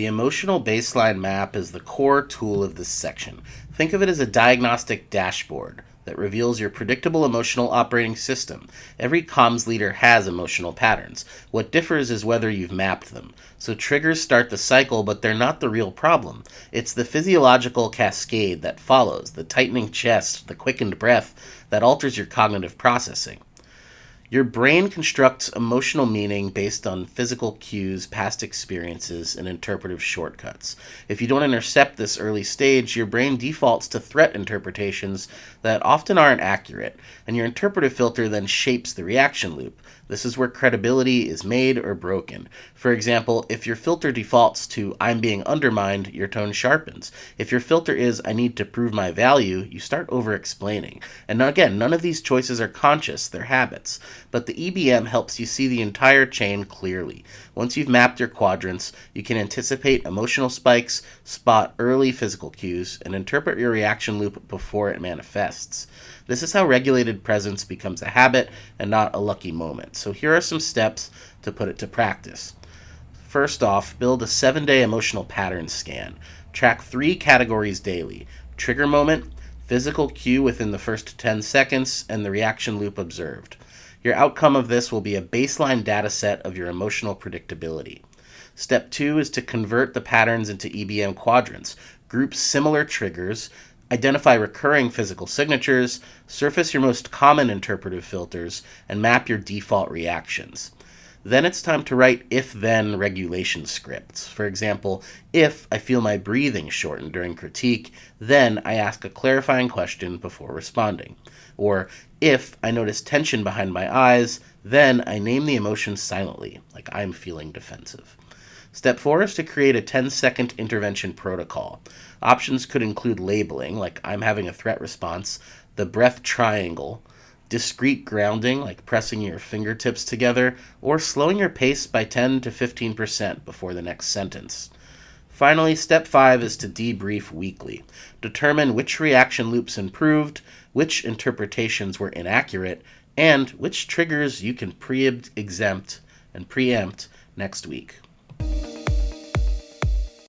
The emotional baseline map is the core tool of this section. Think of it as a diagnostic dashboard that reveals your predictable emotional operating system. Every comms leader has emotional patterns. What differs is whether you've mapped them. So triggers start the cycle, but they're not the real problem. It's the physiological cascade that follows, the tightening chest, the quickened breath, that alters your cognitive processing. Your brain constructs emotional meaning based on physical cues, past experiences, and interpretive shortcuts. If you don't intercept this early stage, your brain defaults to threat interpretations that often aren't accurate, and your interpretive filter then shapes the reaction loop. This is where credibility is made or broken. For example, if your filter defaults to "I'm being undermined," your tone sharpens. If your filter is "I need to prove my value," you start over-explaining. And again, none of these choices are conscious, they're habits. But the EBM helps you see the entire chain clearly. Once you've mapped your quadrants, you can anticipate emotional spikes, spot early physical cues, and interpret your reaction loop before it manifests. This is how regulated presence becomes a habit and not a lucky moment. So here are some steps to put it to practice. First off, build a 7-day emotional pattern scan. Track 3 categories daily: trigger moment, physical cue within the first 10 seconds, and the reaction loop observed. Your outcome of this will be a baseline data set of your emotional predictability. Step 2 is to convert the patterns into EBM quadrants. Group similar triggers, identify recurring physical signatures, surface your most common interpretive filters, and map your default reactions. Then it's time to write if-then regulation scripts. For example, if I feel my breathing shorten during critique, then I ask a clarifying question before responding. Or if I notice tension behind my eyes, then I name the emotion silently, like I'm feeling defensive. Step 4 is to create a 10-second intervention protocol. Options could include labeling, like "I'm having a threat response," the breath triangle, discrete grounding, like pressing your fingertips together, or slowing your pace by 10 to 15% before the next sentence. Finally, step 5 is to debrief weekly. Determine which reaction loops improved, which interpretations were inaccurate, and which triggers you can exempt and preempt next week.